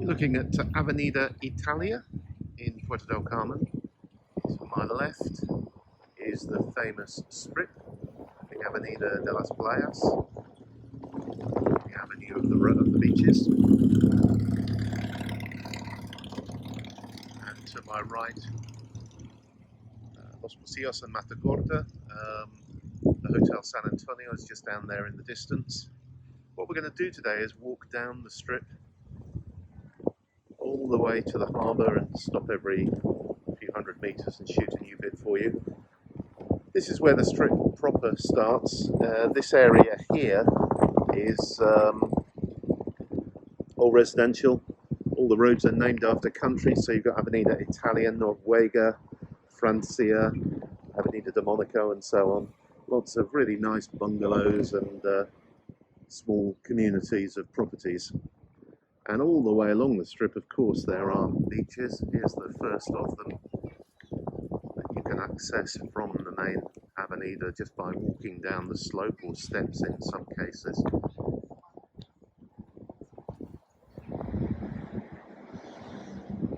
Looking at Avenida Italia in Puerto del Carmen. To my left is the famous strip, the Avenida de las Playas, the avenue of the beaches. And to my right, Los Pasillos and Matacorta. The Hotel San Antonio is just down there in the distance. What we're going to do today is walk down the strip all the way to the harbour and stop every few hundred metres and shoot a new bit for you. This is where the strip proper starts. This area here is all residential. All the roads are named after countries, so you've got Avenida Italia, Noruega, Francia, Avenida de Monaco and so on. Lots of really nice bungalows and small communities of properties. And all the way along the strip, of course, there are beaches. Here's the first of them that you can access from the main Avenida just by walking down the slope, or steps in some cases.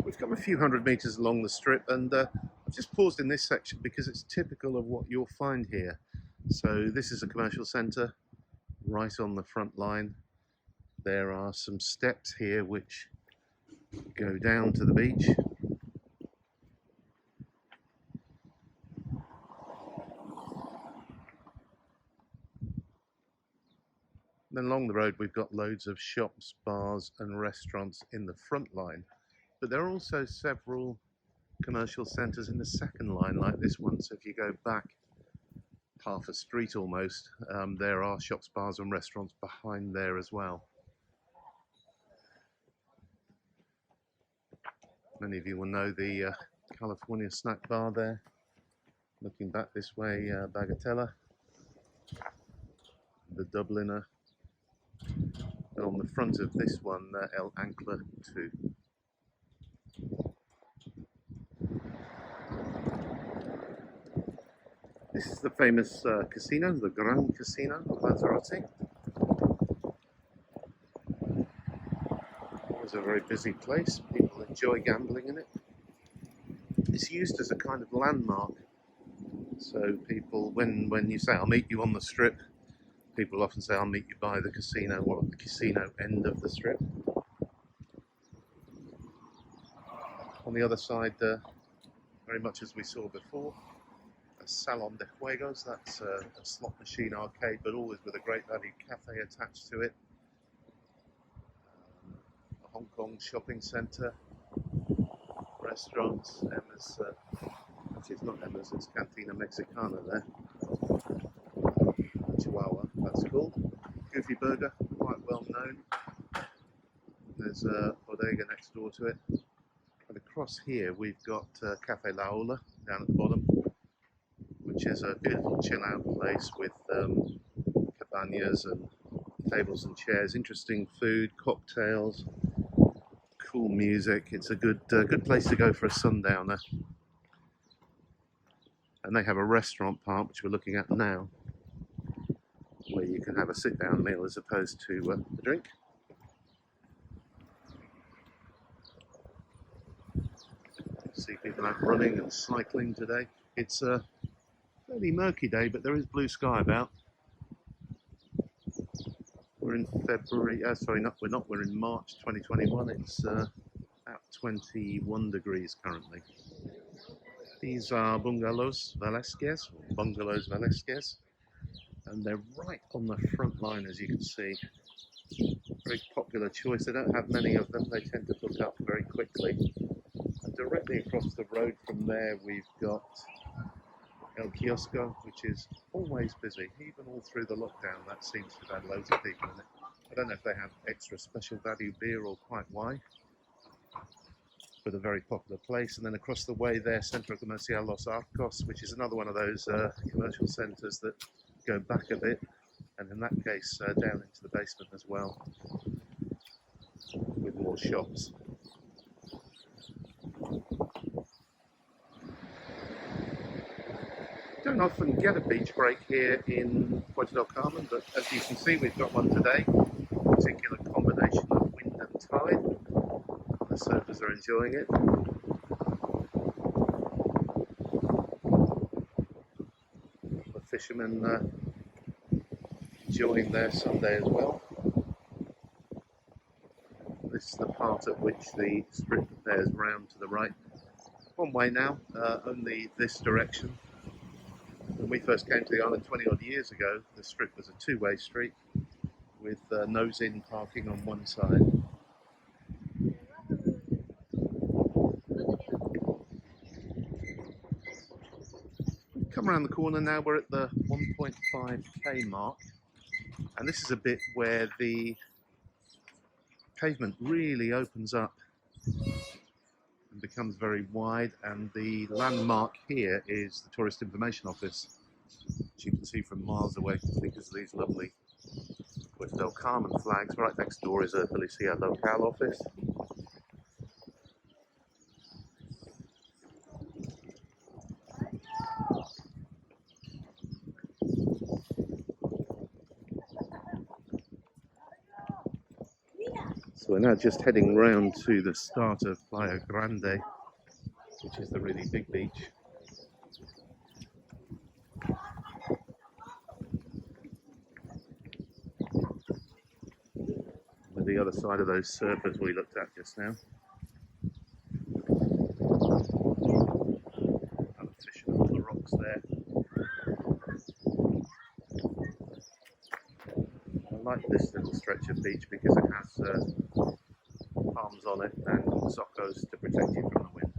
We've come a few hundred metres along the strip, and I've just paused in this section because it's typical of what you'll find here. So this is a commercial centre right on the front line. There are some steps here which go down to the beach. Then along the road we've got loads of shops, bars and restaurants in the front line. But there are also several commercial centres in the second line like this one. So if you go back half a street almost, there are shops, bars and restaurants behind there as well. Many of you will know the California snack bar there. Looking back this way, Bagatella, the Dubliner, and on the front of this one, El Ancla 2. This is the famous casino, the Gran Casino of Lanzarote. It's a very busy place. People enjoy gambling in it. It's used as a kind of landmark. So people, when you say, I'll meet you on the strip, people often say, I'll meet you by the casino, or at the casino end of the strip. On the other side, very much as we saw before, a salon de juegos. That's a slot machine arcade, but always with a great value cafe attached to it. A Hong Kong shopping centre, restaurants, Emma's, actually it's not Emma's, it's Cantina Mexicana there. Chihuahua, that's called. Goofy Burger, quite well known. There's a bodega next door to it. And across here we've got Cafe La Ola down at the bottom, which is a beautiful chill out place with cabanas and tables and chairs, interesting food, cocktails, cool music. It's a good place to go for a sundowner. And they have a restaurant part, which we're looking at now, where you can have a sit down meal as opposed to a drink. See people out running and cycling today. It's a fairly murky day, but there is blue sky about. We're in February, we're in March 2021. It's about 21 degrees currently. These are bungalows Velasquez, and they're right on the front line, as you can see. Very popular choice. They don't have many of them, they tend to book up very quickly. And directly across the road from there we've got El Kiosco, which is always busy, even all through the lockdown. That seems to have had loads of people in it. I don't know if they have extra special value beer or quite why, but a very popular place. And then across the way there, Centro Comercial Los Arcos, which is another one of those commercial centres that go back a bit, and in that case down into the basement as well, with more shops. Don't often get a beach break here in Puerto del Carmen, but as you can see, we've got one today. A particular combination of wind and tide. locals are enjoying it. The fishermen enjoying their Sunday as well. This is the part at which the strip bears round to the right. One way now, only this direction. When we first came to the island 20 odd years ago, the strip was a two-way street with nose-in parking on one side. Come around the corner now, we're at the 1.5k mark, and this is a bit where the pavement really opens up and becomes very wide, and the landmark here is the Tourist Information Office, which you can see from miles away because of these lovely Puerto del Carmen flags. Right next door is a Policía Local office. So we're now just heading round to the start of Playa Grande, which is the really big beach. With the other side of those surfers we looked at just now. And fishing on the rocks there. I like this little stretch of beach because it has palms on it and soccos to protect you from the wind.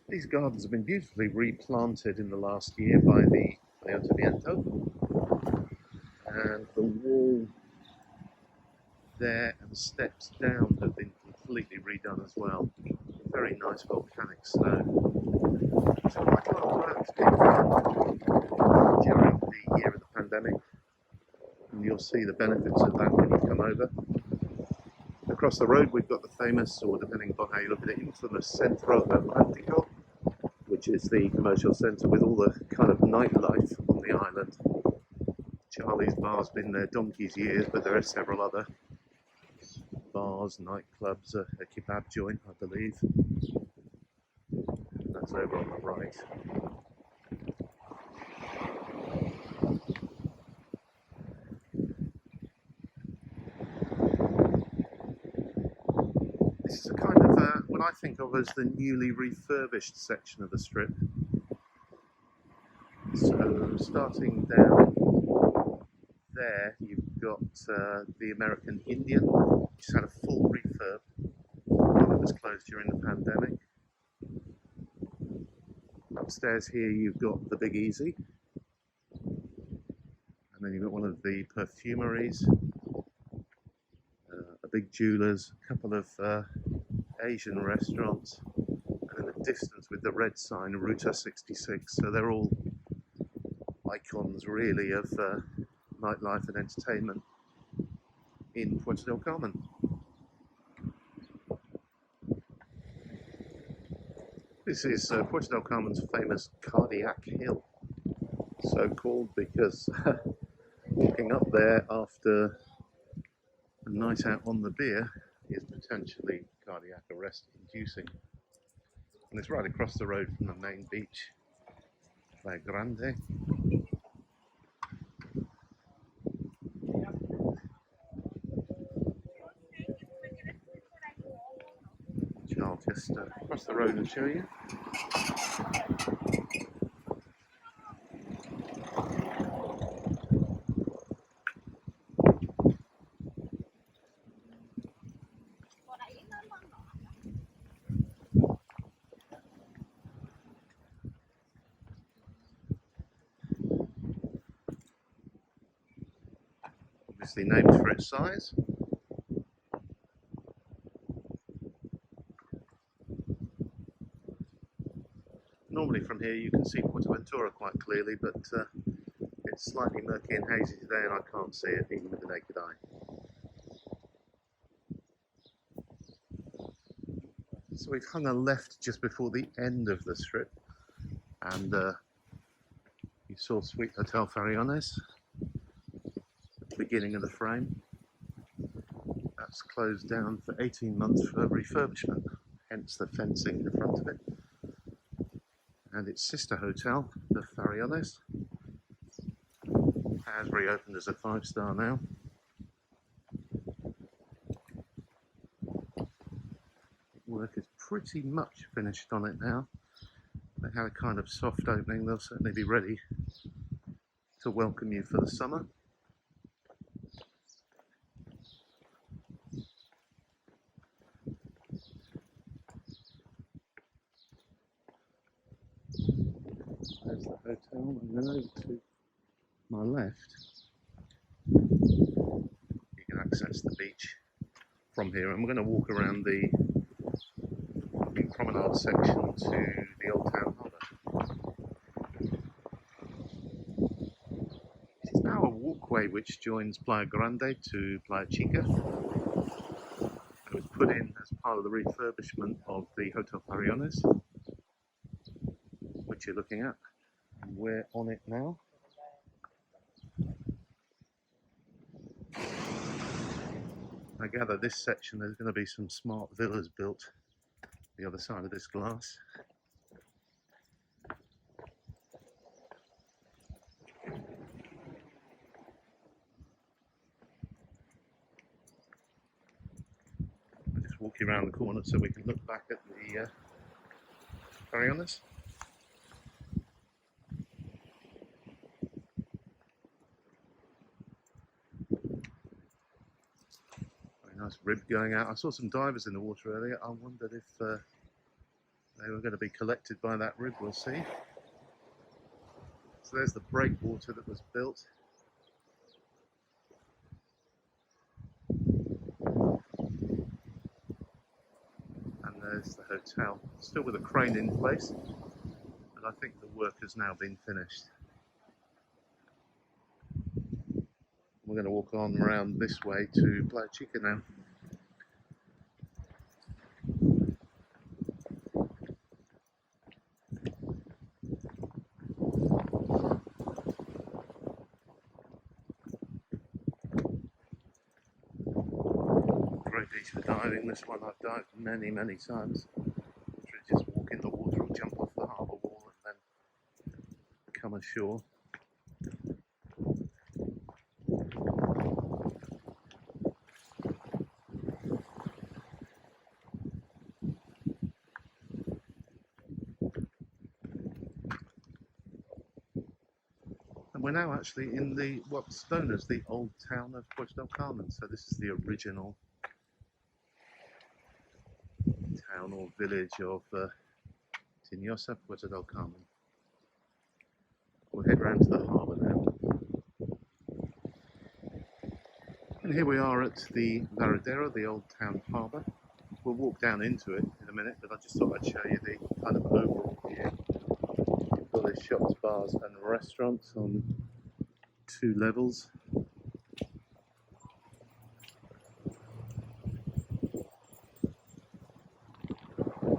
These gardens have been beautifully replanted in the last year by the Ayuntamiento, and the wall there and steps down have been completely redone as well. Very nice volcanic snow. So quite a lot of work during the year of the pandemic, and you'll see the benefits of that when you come over. Across the road we've got the famous, or depending upon how you look at it, infamous Centro Atlántico, which is the commercial centre with all the kind of nightlife on the island. Charlie's Bar's been there donkey's years, but there are several other bars, nightclubs, a kebab joint, I believe. That's over on the right. This is a kind of what I think of as the newly refurbished section of the strip. So starting down there, you've got the American Indian, which had a full refurb when it was closed during the pandemic. Upstairs here you've got the Big Easy, and then you've got one of the perfumeries, a big jeweller's, a couple of Asian restaurants, and in the distance with the red sign, Ruta 66. So they're all icons really of nightlife and entertainment in Puerto del Carmen. This is Puerto del Carmen's famous Cardiac Hill, so called because walking up there after a night out on the beer is potentially cardiac arrest inducing. And it's right across the road from the main beach, Playa Grande. Which I'll just cross the road and show you. Obviously named for its size. Normally from here you can see Fuerteventura quite clearly, but it's slightly murky and hazy today and I can't see it even with the naked eye. So we've hung a left just before the end of the strip, and you saw Sweet Hotel Farallones. beginning of the frame. That's closed down for 18 months for refurbishment, hence the fencing in front of it. And its sister hotel, the Farallones, has reopened as a 5-star now. Work is pretty much finished on it now. They had a kind of soft opening. They'll certainly be ready to welcome you for the summer. There's the hotel, and then over to my left, you can access the beach from here. And we're going to walk around the Promenade section to the Old Town Harbour. It is now a walkway which joins Playa Grande to Playa Chica. It was put in as part of the refurbishment of the Hotel Farallones, which you're looking at. And we're on it now. I gather this section there's going to be some smart villas built the other side of this glass. I'll just walk you around the corner so we can look back at the Farallones. Nice rib going out. I saw some divers in the water earlier. I wondered if they were going to be collected by that rib. We'll see. So there's the breakwater that was built. And there's the hotel, still with a crane in place, but I think the work has now been finished. We're going to walk on around this way to Playa Chica now. Great beach for diving. This one I've dived many times. Literally just walk in the water or jump off the harbour wall and then come ashore. And we're now actually in the what's known as the old town of Puerto Carmen. So this is the original town or village of Tinosa, Puerto del Carmen. We'll head round to the harbour now. And here we are at the Lanzarote, the old town harbour. We'll walk down into it in a minute, but I just thought I'd show you the kind of overall view. All these shops, bars and restaurants on 2 levels.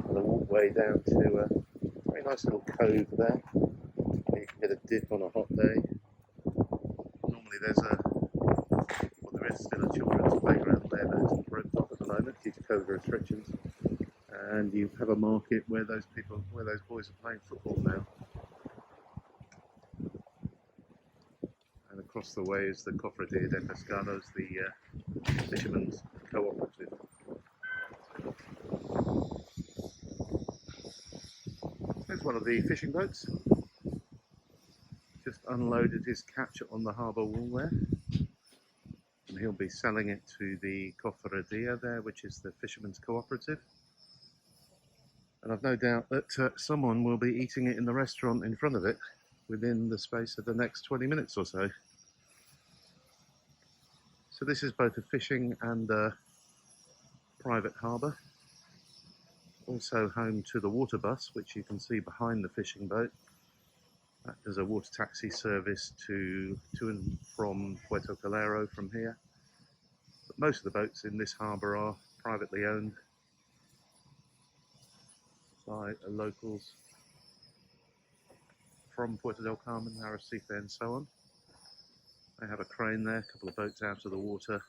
And a walkway down to a very nice little cove there. You can get a dip on a hot day. Normally there is still a children's playground there, but it's roped off at the moment due to COVID restrictions. And you have a market where those boys are playing football now. And across the way is the Cofradía de Pescados, the fishermen's cooperative. There's one of the fishing boats. Just unloaded his catch on the harbour wall there. And he'll be selling it to the Cofradía there, which is the fishermen's cooperative. And I've no doubt that someone will be eating it in the restaurant in front of it within the space of the next 20 minutes or so. So this is both a fishing and a private harbour. Also home to the water bus, which you can see behind the fishing boat. There's a water taxi service to and from Puerto Calero from here. But most of the boats in this harbour are privately owned by locals from Puerto del Carmen, Arrecife and so on. They have a crane there, a couple of boats out of the water.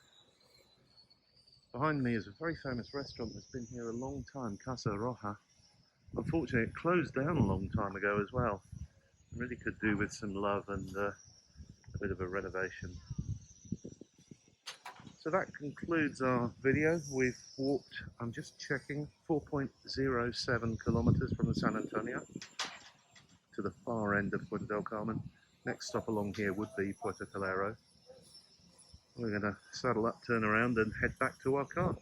Behind me is a very famous restaurant that's been here a long time, Casa Roja. Unfortunately, it closed down a long time ago as well. It really could do with some love and a bit of a renovation. So that concludes our video. We've walked, I'm just checking, 4.07 kilometers from the San Antonio to the far end of Puerto del Carmen. Next stop along here would be Puerto Calero. We're going to saddle up, turn around and head back to our car.